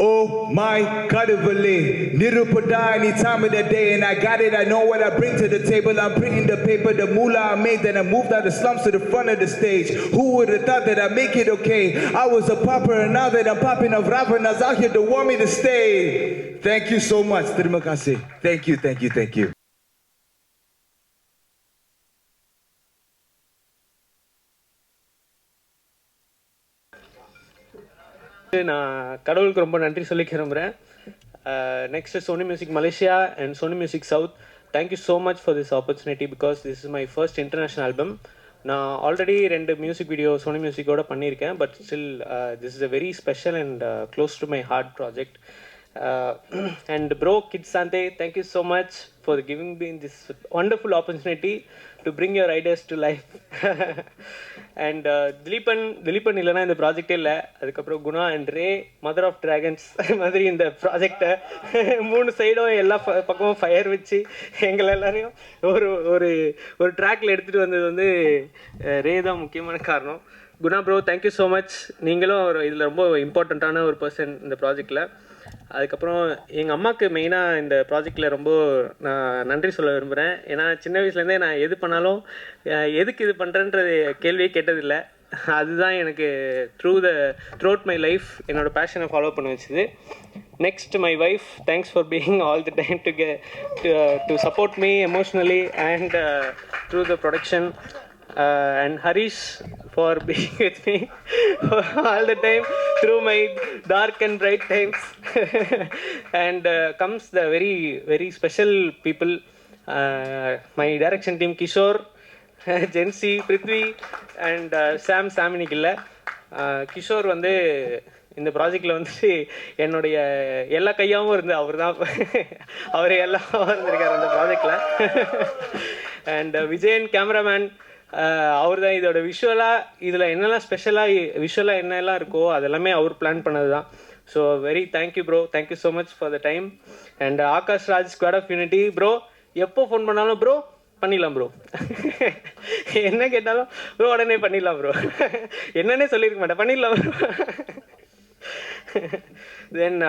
Oh my Kadavale, Nirupada any time of the day, and I got it. I know what I bring to the table. I'm printing the paper, the moolah I made. Then I moved out the slums to the front of the stage. Who would have thought that I'd make it okay? I was a popper, and now that I'm popping up rapping, I was out here to want me to stay. Thank you so much, Terima kasih. Thank you, thank you, thank you. நான் கடவுளுக்கு ரொம்ப நன்றி சொல்லி கிளம்புறேன். Next Sony Music Malaysia and Sony Music South, thank you so much for this opportunity because this is my first international album. நான் already 2 music video Sony மியூசிக்கோட பண்ணியிருக்கேன், but still this is a very special and close to my heart project. And bro, Kid Santhe, thank you so much for giving me this wonderful opportunity to bring your ideas to life. And Dileepan இல்லைனா இந்த ப்ராஜெக்டே இல்லை. அதுக்கப்புறம் Guna and Ray, mother of dragons மாதிரி இந்த ப்ராஜெக்டை 3 சைடும் எல்லா பக்கமும் ஃபயர் வச்சு எங்களை எல்லாரையும் ஒரு ஒரு ஒரு ட்ராக்ல எடுத்துகிட்டு வந்தது வந்து ரே தான் முக்கியமான காரணம். Guna bro, thank you so much. நீங்களும் இதில் ரொம்ப இம்பார்ட்டண்ட்டான ஒரு பர்சன் இந்த ப்ராஜெக்டில். அதுக்கப்புறம் எங்கள் அம்மாவுக்கு மெயினாக இந்த ப்ராஜெக்டில் ரொம்ப நான் நன்றி சொல்ல விரும்புகிறேன். ஏன்னா சின்ன வயசுலேருந்தே நான் எது பண்ணாலும் எதுக்கு இது பண்ணுறேன்றது கேள்வியே கேட்டதில்லை. அதுதான் எனக்கு த்ரூஅவுட் மை லைஃப் என்னோடய பேஷனை ஃபாலோ பண்ண வச்சுது. Next my wife, thanks for being all the time to support me emotionally and through the production. And Harish for being with me all the time through my dark and bright times. And comes the very very special people, my direction team Kishore, Jensi, Prithvi and Sam இன்னைக்கு கிஷோர் வந்து இந்த ப்ராஜெக்டில் வந்து என்னுடைய எல்லா கையாகவும் இருந்து அவர் எல்லாம் இருந்திருக்கார் அந்த ப்ராஜெக்டில். அண்ட் விஜயன் கேமராமேன், அவர் தான் இதோட விஷுவலாக இதில் என்னெல்லாம் விஷுவலாக என்னெல்லாம் இருக்கோ அதெல்லாமே அவர் பிளான் பண்ணது தான். So very thank you bro, thank you so much for the time. And Akash Raj, squad of unity bro, எப்போ ஃபோன் பண்ணாலும் ப்ரோ பண்ணிடலாம் ப்ரோ, என்ன கேட்டாலும் ப்ரோ உடனே பண்ணிடலாம் ப்ரோ, என்னன்னே சொல்லியிருக்க மாட்டேன், பண்ணிடலாம் bro. Then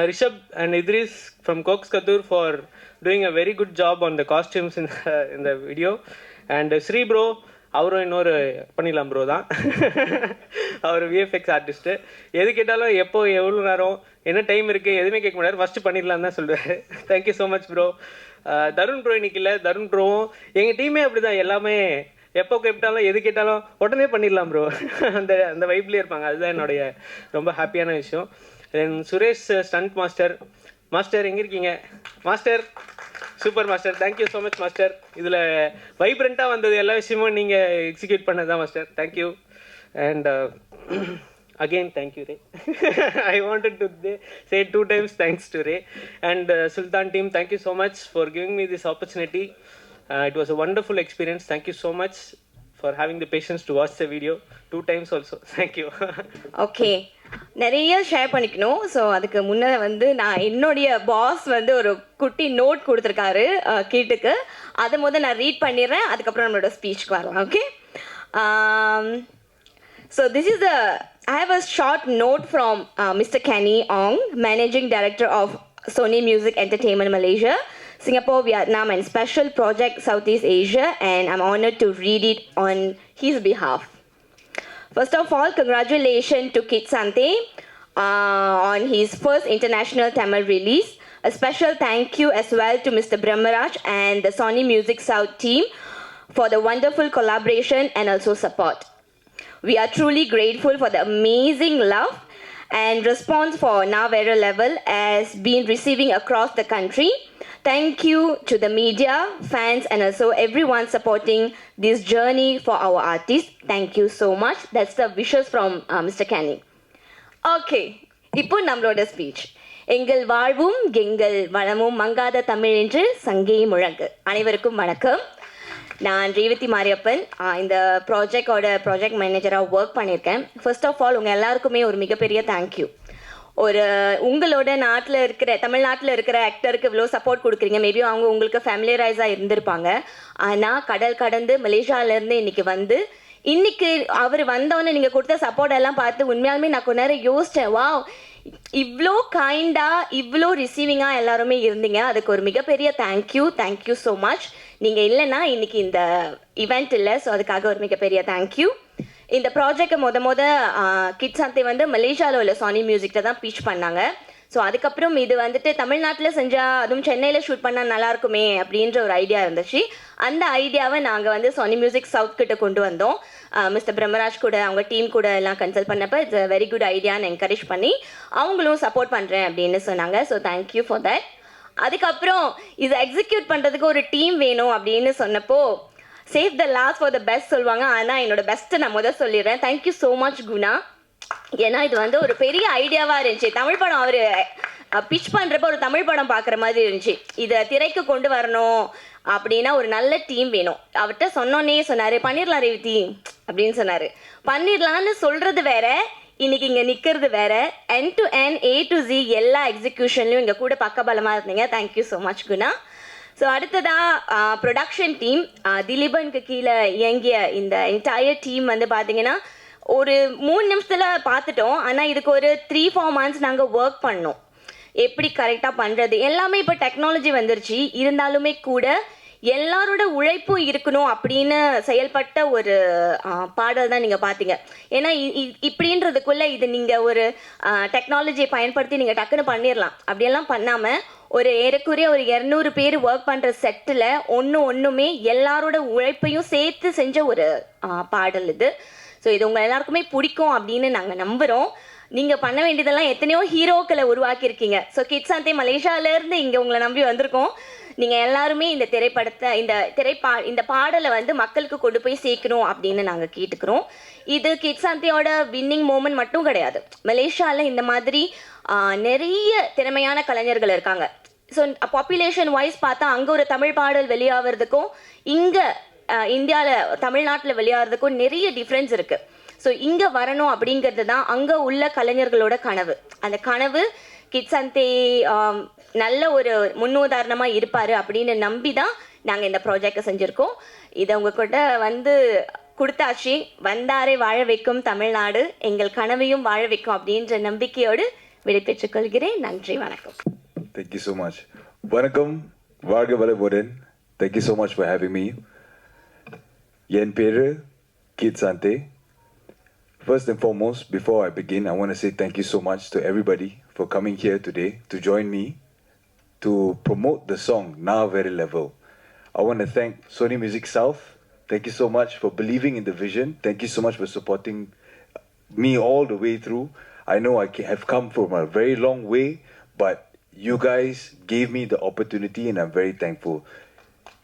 Rishabh and Idris from Cox Katur for doing a very good job on the costumes in the video. And Sri bro, அவரும் இன்னொரு பண்ணிடலாம் ப்ரோ தான், அவர் விஎஃப்எக்ஸ் ஆர்டிஸ்ட்டு. எது கேட்டாலும் எப்போ எவ்வளோ நேரம் என்ன டைம் இருக்குது எதுவுமே கேட்க முடியாது, ஃபஸ்ட்டு பண்ணிடலாம் தான் சொல்லுவார். Thank you so much bro. Tarun bro இன்னைக்கு இல்லை, தருண் ப்ரோவும் எங்கள் டீமே அப்படி தான், எல்லாமே எப்போ கேட்டாலும் எது கேட்டாலும் உடனே பண்ணிடலாம் ப்ரோ, அந்த வைப்லேயே இருப்பாங்க. அதுதான் என்னுடைய ரொம்ப ஹாப்பியான விஷயம். தென் சுரேஷ் ஸ்டண்ட் மாஸ்டர் எங்கே இருக்கீங்க master? Super master, thank you so much master. இதில் வைப்ரண்ட்டாக வந்தது எல்லா விஷயமும் நீங்கள் எக்ஸிக்யூட் பண்ணது தான் master, thank you. And again thank you Ray. I wanted to say 2 times thanks to Ray. And Sultan team, thank you so much for giving me this opportunity. It was a wonderful experience. Thank you so much for having the patience to watch the video 2 times also. Thank you. Okay, நிறைய share பண்ணிக்கணும். So அதுக்கு முன்னே வந்து நான் என்னுடைய pass வந்து ஒரு குட்டி நோட் கொடுத்துருக்காரு கீட்டுக்கு, அதை நான் ரீட் பண்ணிடுறேன், அதுக்கப்புறம் நம்மளோட ஸ்பீச்சுக்கு வரலாம். Okay, so this is I have a short note from Mr. Kenny Ong, Managing Director of Sony Music Entertainment Malaysia, Singapore, Vietnam and Special Project Southeast Asia, and I'm honored to read it on his behalf. First of all, congratulations to Kid Santhe on his first international Tamil release. A special thank you as well to Mr. Brahmaraj and the Sony Music South team for the wonderful collaboration and also support. We are truly grateful for the amazing love and response for Naa Vera level has been receiving across the country. Thank you to the media, fans and also everyone supporting this journey for our artists. Thank you so much. That's the wishes from Mr. Kenny. Okay, இப்போ நம்மளோட speech. எங்கள் வாழ்வும் எங்கள் வளமும் மங்காத தமிழ் என்று சங்கே முழங்கு. அனைவருக்கும் வணக்கம். நான் ரேவதி மாரியப்பன், இந்த ப்ராஜெக்ட் மேனேஜராக ஒர்க் பண்ணியிருக்கேன். ஃபர்ஸ்ட் ஆஃப் ஆல் உங்கள் எல்லாருக்குமே ஒரு மிகப்பெரிய தேங்க்யூ. உங்களோட தமிழ்நாட்டில் இருக்கிற ஆக்டருக்கு இவ்வளோ சப்போர்ட் கொடுக்குறீங்க. மேபி அவங்க உங்களுக்கு ஃபேமிலியரைஸாக இருந்திருப்பாங்க. ஆனால் கடல் கடந்து மலேசியாவிலேருந்து இன்னைக்கு அவர் வந்தோன்னே நீங்கள் கொடுத்த சப்போர்ட் எல்லாம் பார்த்து உண்மையாலுமே நான் கொஞ்ச நேரம் யோசித்தேன், வா இவ்வளோ கைண்டாக இவ்வளோ ரிசீவிங்காக எல்லாருமே இருந்தீங்க. அதுக்கு ஒரு மிகப்பெரிய தேங்க்யூ ஸோ மச். நீங்கள் இல்லைன்னா இன்னைக்கு இந்த இவெண்ட் இல்லை. ஸோ அதுக்காக ஒரு மிகப்பெரிய தேங்க்யூ. இந்த ப்ராஜெக்டை கிட்ஸ் சந்தே வந்து மலேசியாவில் உள்ள சோனி மியூசிக்கில் தான் பீச் பண்ணாங்க. ஸோ அதுக்கப்புறம் இது வந்துட்டு தமிழ்நாட்டில் செஞ்சால், அதுவும் சென்னையில் ஷூட் பண்ணால் நல்லாயிருக்குமே அப்படின்ற ஒரு ஐடியா இருந்துச்சு. அந்த ஐடியாவை நாங்கள் வந்து சோனி மியூசிக் சவுத் கிட்ட கொண்டு வந்தோம். மிஸ்டர் பிரம்மராஜ் கூட அவங்க டீம் கூட எல்லாம் கன்சல்ட் பண்ணப்போ இட்ஸ் அ வெரி குட் ஐடியான்னு என்கரேஜ் பண்ணி அவங்களும் சப்போர்ட் பண்ணுறேன் அப்படின்னு சொன்னாங்க. So thank you for that. அதுக்கப்புறம் இதை எக்ஸிக்யூட் பண்ணுறதுக்கு ஒரு டீம் வேணும் அப்படின்னு சொன்னப்போ save the last for the best சொல்லுவாங்க. ஆனால் என்னோட பெஸ்ட்டை நான் சொல்லிடுறேன். Thank you so much Guna. ஏன்னா இது வந்து ஒரு பெரிய ஐடியாவாக இருந்துச்சு. தமிழ் படம் அவர் பிச் பண்ணுறப்ப ஒரு தமிழ் படம் பார்க்குற மாதிரி இருந்துச்சு. இதை திரைக்கு கொண்டு வரணும் அப்படின்னா ஒரு நல்ல டீம் வேணும். அவர்கிட்ட சொன்னோன்னே சொன்னார், பண்ணிடலாம் ரேவதி அப்படின்னு சொன்னார். பண்ணிடலான்னு சொல்கிறது வேற, இன்னைக்கு இங்கே நிற்கிறது வேற. End to end A to Z எல்லா எக்ஸிக்யூஷன்லையும் இங்கே கூட பக்கபலமாக இருந்தீங்க. Thank you so much Guna. So அடுத்ததாக ப்ரொடக்ஷன் டீம், திலீபனுக்கு கீழே இயங்கிய இந்த என்டையர் டீம் வந்து பார்த்தீங்கன்னா ஒரு 3 நிமிஷத்தில் பார்த்துட்டோம். ஆனால் இதுக்கு ஒரு 3-4 months நாங்கள் ஒர்க் பண்ணோம். எப்படி கரெக்டாக பண்ணுறது எல்லாமே. இப்போ டெக்னாலஜி வந்துருச்சு, இருந்தாலுமே கூட எல்லாரோட உழைப்பும் இருக்கணும் அப்படின்னு செயல்பட்ட ஒரு பாடல் தான் நீங்கள் பார்த்தீங்க. ஏன்னா இப்படின்றதுக்குள்ளே இது நீங்கள் ஒரு டெக்னாலஜியை பயன்படுத்தி நீங்கள் டக்குன்னு பண்ணிடலாம். அப்படியெல்லாம் பண்ணாமல் ஒரு ஏறக்குறைய ஒரு 200 பேர் ஒர்க் பண்ணுற செட்டில் ஒன்றுமே எல்லாரோட உழைப்பையும் சேர்த்து செஞ்ச ஒரு பாடல் இது. ஸோ இது உங்கள் எல்லாருக்குமே பிடிக்கும் அப்படின்னு நாங்கள் நம்புகிறோம். நீங்கள் பண்ண வேண்டியதெல்லாம் எத்தனையோ ஹீரோக்களை உருவாக்கியிருக்கீங்க. ஸோ கிட்ஸ் சந்தே மலேசியாவிலேருந்து இங்கே உங்களை நம்பி வந்திருக்கோம். நீங்கள் எல்லாருமே இந்த திரைப்படத்தை இந்த பாடலை வந்து மக்களுக்கு கொண்டு போய் சேர்க்கணும் அப்படின்னு நாங்கள் கேட்டுக்கிறோம். இது கிட்ஸ் சந்தேயோட வின்னிங் மூமெண்ட் மட்டும் கிடையாது. மலேசியாவில் இந்த மாதிரி நிறைய திறமையான கலைஞர்கள் இருக்காங்க. ஸோ பாப்புலேஷன் வைஸ் பார்த்தா அங்கே ஒரு தமிழ் பாடல் வெளியாகிறதுக்கும் இங்கே இந்தியாவில் தமிழ்நாட்டில் வெளியாகிறதுக்கும் நிறைய டிஃப்ரென்ஸ் இருக்குது. ஸோ இங்கே வரணும் அப்படிங்கிறது தான் அங்கே உள்ள கலைஞர்களோட கனவு. அந்த கனவு கிட்ஸ் சந்தே நல்ல ஒரு முன்னுதாரணமாக இருப்பார் அப்படின்னு நம்பி தான் நாங்கள் இந்த ப்ராஜெக்டை செஞ்சுருக்கோம். இதை உங்ககிட்ட வந்து கொடுத்தாச்சு. வந்தாரை வாழ வைக்கும் தமிழ்நாடு எங்கள் கனவையும் வாழ வைக்கும் அப்படின்ற நம்பிக்கையோடு விடைபெற்றுக் கொள்கிறேன். நன்றி, வணக்கம். Thank you so much. வணக்கம், வாழ்க வளமுடன். Thank you so much for having me. என் பேரு Kid Santhe. First and foremost, before I begin, I want to say thank you so much to everybody for coming here today to join me to promote the song Naa Vera. I want to thank Sony Music South. Thank you so much for believing in the vision. Thank you so much for supporting me all the way through. I know I have come from a very long way, but you guys gave me the opportunity and I'm very thankful.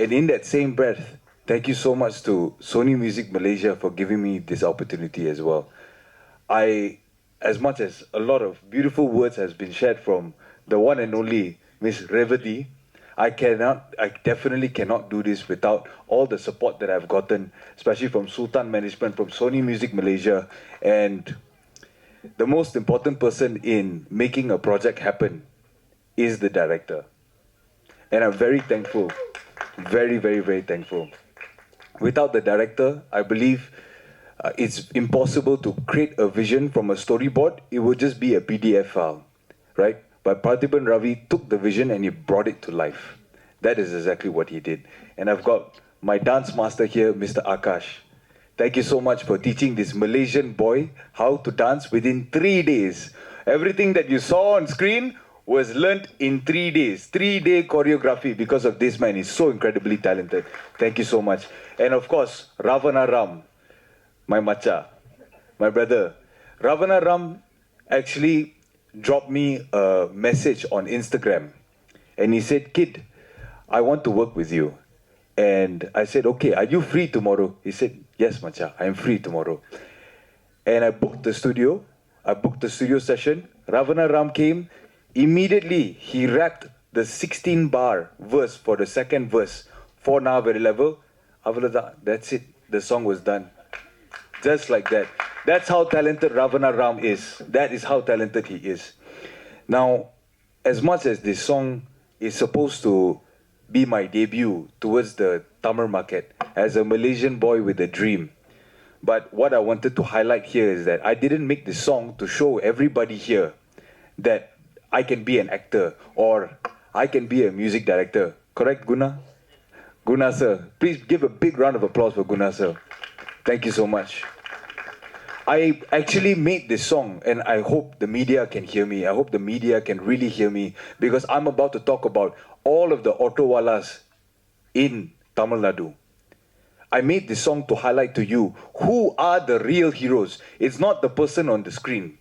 And in that same breath, thank you so much to Sony Music Malaysia for giving me this opportunity as well. As much as a lot of beautiful words has been shared from the one and only Miss Revati, I definitely cannot do this without all the support that I've gotten, especially from Sultan Management, from Sony Music Malaysia, and the most important person in making a project happen is the director. And I'm very thankful, very, very, very thankful. Without the director, I believe it's impossible to create a vision from a storyboard. It would just be a PDF file, right? But Parthiban Ravi took the vision and he brought it to life. That is exactly what he did. And I've got my dance master here, Mr. Akash. Thank you so much for teaching this Malaysian boy how to dance within 3 days. Everything that you saw on screen was learnt in 3 days. 3-day choreography because of this man. He's so incredibly talented. Thank you so much. And of course, Ravana Ram, my macha, my brother. Ravana Ram actually dropped me a message on Instagram. And he said, "Kid, I want to work with you." And I said, "Okay, are you free tomorrow?" He said, "Yes, macha, I am free tomorrow." And I booked the studio. I booked the studio session. Ravana Ram came. Immediately, he rapped the 16-bar verse for the second verse for Naa Vera. That's it. The song was done. Just like that. That's how talented Ravana Ram is. That is how talented he is. Now, as much as this song is supposed to be my debut towards the Tamil market as a Malaysian boy with a dream, but what I wanted to highlight here is that I didn't make this song to show everybody here that I can be an actor or I can be a music director. Correct, Guna? Guna sir. Please give a big round of applause for Guna sir. Thank you so much. I actually made this song and I hope the media can hear me. I hope the media can really hear me because I'm about to talk about all of the auto walas in Tamil Nadu. I made this song to highlight to you who are the real heroes. It's not the person on the screen,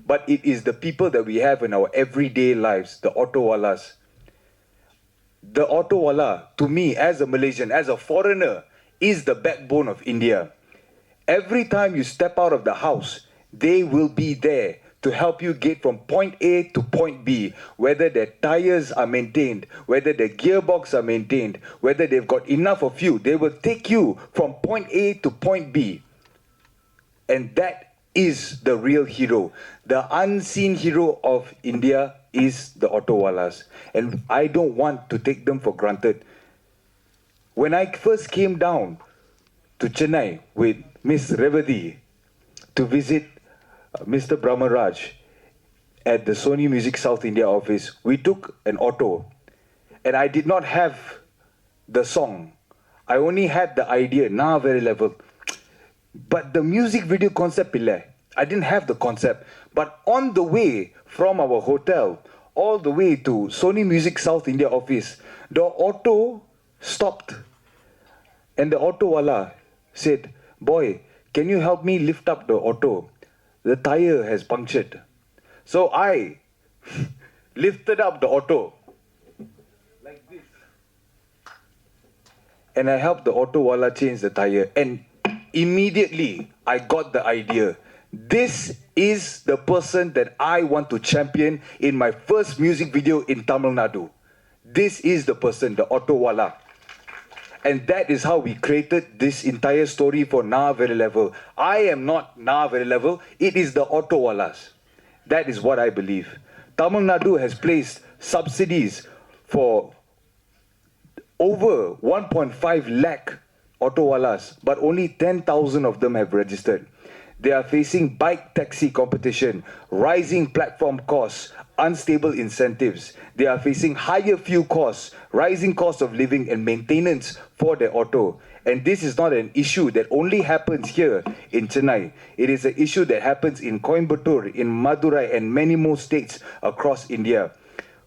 but it is the people that we have in our everyday lives, the auto walas. The auto wala, to me, as a Malaysian, as a foreigner, is the backbone of India. Every time you step out of the house, they will be there to help you get from point A to point B, whether their tires are maintained, whether their gearbox are maintained, whether they've got enough of you. They will take you from point A to point B. And that is the real hero. The unseen hero of India is the auto walas. And I don't want to take them for granted. When I first came down to Chennai with Miss Revati to visit Mr. Brahmaraj at the Sony Music South India office, we took an auto and I did not have the song. I only had the idea, Naa Vera level. But the music video concept, I didn't have the concept. But on the way from our hotel all the way to Sony Music South India office, the auto stopped and the auto wala said, "Boy, can you help me lift up the auto? The tire has punctured." So I lifted up the auto like this. And I helped the auto wala change the tire. And immediately I got the idea. This is the person that I want to champion in my first music video in Tamil Nadu. This is the person, the auto wala. And that is how we created this entire story for Naa Vera level. I am not Naa Vera level. It is the auto walas. That is what I believe. Tamil Nadu has placed subsidies for over 1.5 lakh auto walas, but only 10,000 of them have registered. They are facing bike taxi competition, rising platform costs, unstable incentives. They are facing higher fuel costs, rising cost of living and maintenance for their auto. And this is not an issue that only happens here in Chennai. It is an issue that happens in Coimbatore, in Madurai, and many more states across India.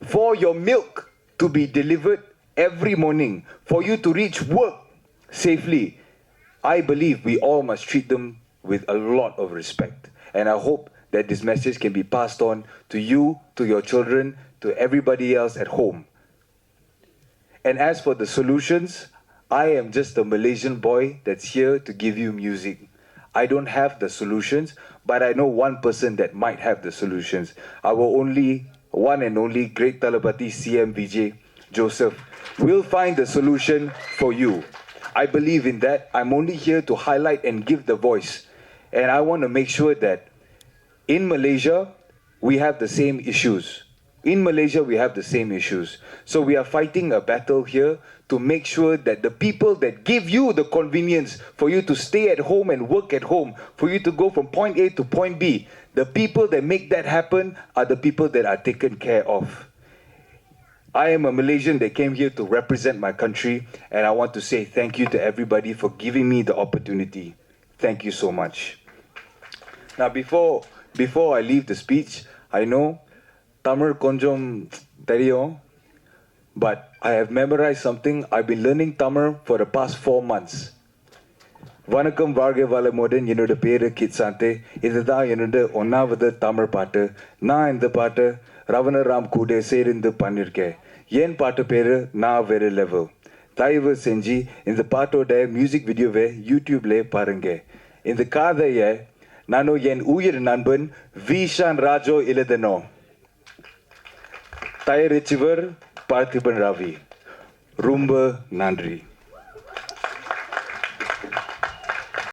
For your milk to be delivered every morning, for you to reach work safely, I believe we all must treat them with a lot of respect. And I hope that this message can be passed on to you, to your children, to everybody else at home. And as for the solutions, I am just a Malaysian boy that's here to give you music. I don't have the solutions, but I know one person that might have the solutions. Our only, one and only great Talabati CM Vijay Joseph will find the solution for you. I believe in that. I'm only here to highlight and give the voice. And I want to make sure that in Malaysia, we have the same issues. In Malaysia, we have the same issues. So we are fighting a battle here to make sure that the people that give you the convenience for you to stay at home and work at home, for you to go from point A to point B, the people that make that happen are the people that are taken care of. I am a Malaysian that came here to represent my country, and I want to say thank you to everybody for giving me the opportunity. Thank you so much. Now, before I leave the speech, I know Tamil konjam theriyum, but I have memorized something. I've been learning Tamil for the past 4 months. Vanakkam Varga Valamudan, என்னோட பேரு kit சாந்தே. இதுதான் என்னோட ஒன்னாவது தமிழ் பாட்டு. நான் இந்த பாட்டு ரவணராம் கூட சேர்ந்து பண்ணிருக்கேன். என் பாட்டு பேரு நா வேற லெவல். தயவு செஞ்சு இந்த பாட்டோட மியூசிக் வீடியோவை யூடியூப்ல பாருங்க. இந்த கதையை நானும் என் உயிர் நண்பன் விஷான் ராஜோ எழுதணும். தயாரிச்சவர் பார்த்திபன் ராவி. ரொம்ப நன்றி.